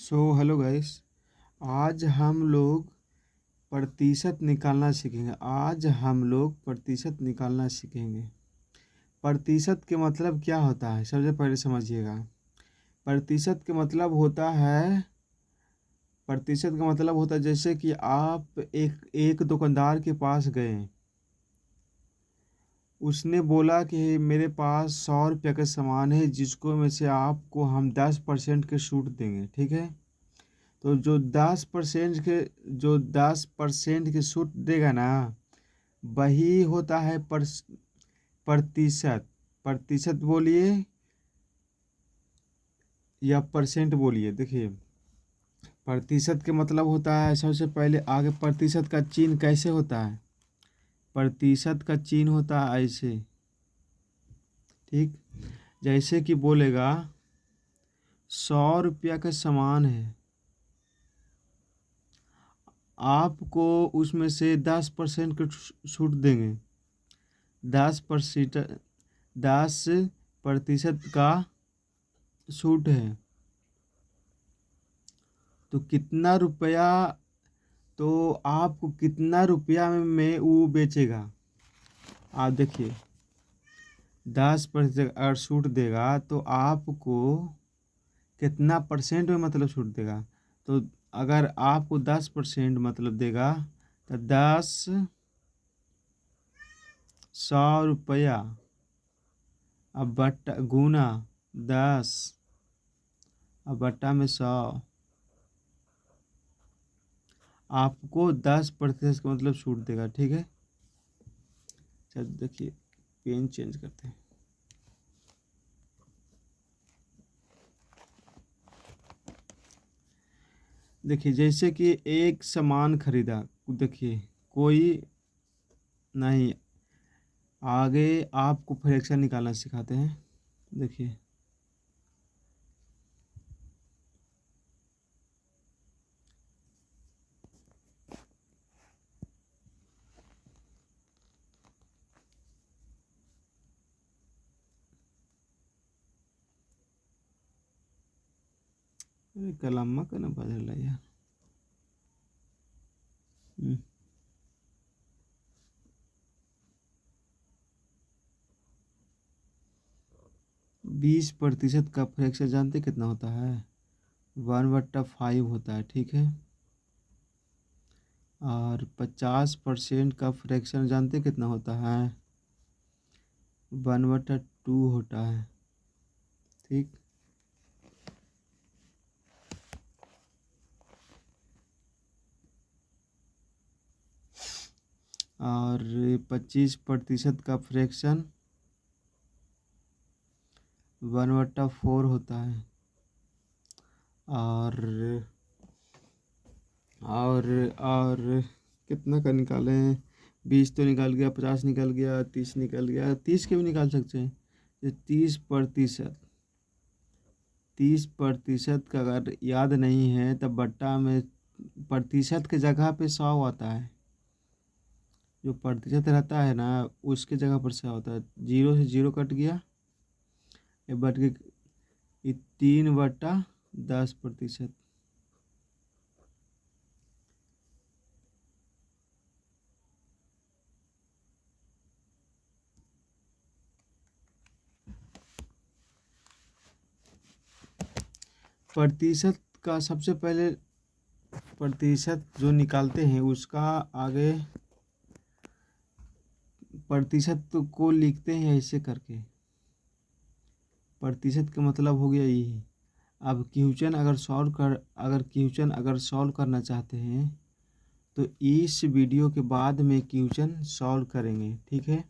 Hello guys. आज हम लोग प्रतिशत निकालना सीखेंगे। प्रतिशत के मतलब क्या होता है, सबसे पहले समझिएगा। प्रतिशत के मतलब होता है जैसे कि आप एक दुकानदार के पास गए, उसने बोला कि मेरे पास 100 रुपये का सामान है, जिसको में से आपको हम 10% के छूट देंगे। ठीक है, तो जो 10% की छूट देगा ना, वही होता है प्रतिशत। प्रतिशत बोलिए या परसेंट बोलिए। देखिए, प्रतिशत के मतलब होता है, सबसे पहले आगे प्रतिशत का चिन्ह कैसे होता है। प्रतिशत का चिन्ह होता है ऐसे, ठीक। जैसे कि बोलेगा 100 रुपया का सामान है, आपको उसमें से 10% की छूट देंगे। 10% का छूट है, तो कितना रुपया, तो आपको कितना रुपया में वो बेचेगा। आप देखिए, 10% अगर छूट देगा तो आपको कितना परसेंट में मतलब छूट देगा। तो अगर आपको 10% मतलब देगा तो 100 रुपया, अब बट्टा गुना 10, अब बट्टा में 100, आपको 10% का मतलब छूट देगा। ठीक है, चल देखिए, पेन चेंज करते हैं। देखिए, जैसे कि एक सामान खरीदा, देखिए कोई नहीं, आगे आपको फ्रैक्शन निकालना सिखाते हैं। देखिए, कलम्मा का ना बदल यार। 20% का फ्रैक्शन जानते कितना होता है? 1/5 होता है। ठीक है, और 50% का फ्रैक्शन जानते कितना होता है? 1/2 होता है। ठीक, और 25% का फ्रैक्शन 1/4 होता है। और कितना का निकालें? 20 तो निकाल गया, 50 निकल गया, 30 निकल गया, 30 के भी निकाल सकते हैं। ये 30% का अगर याद नहीं है तब बट्टा में प्रतिशत के जगह पे 100 आता है। जो प्रतिशत रहता है ना, उसके जगह पर 100 होता है। 0 से 0 कट गया, ये बट के, ये 3/10%। प्रतिशत का सबसे पहले प्रतिशत जो निकालते हैं, उसका आगे प्रतिशत को लिखते हैं ऐसे करके। प्रतिशत का मतलब हो गया यही। अब क्वेश्चन अगर सॉल्व करना चाहते हैं तो इस वीडियो के बाद में क्वेश्चन सॉल्व करेंगे। ठीक है।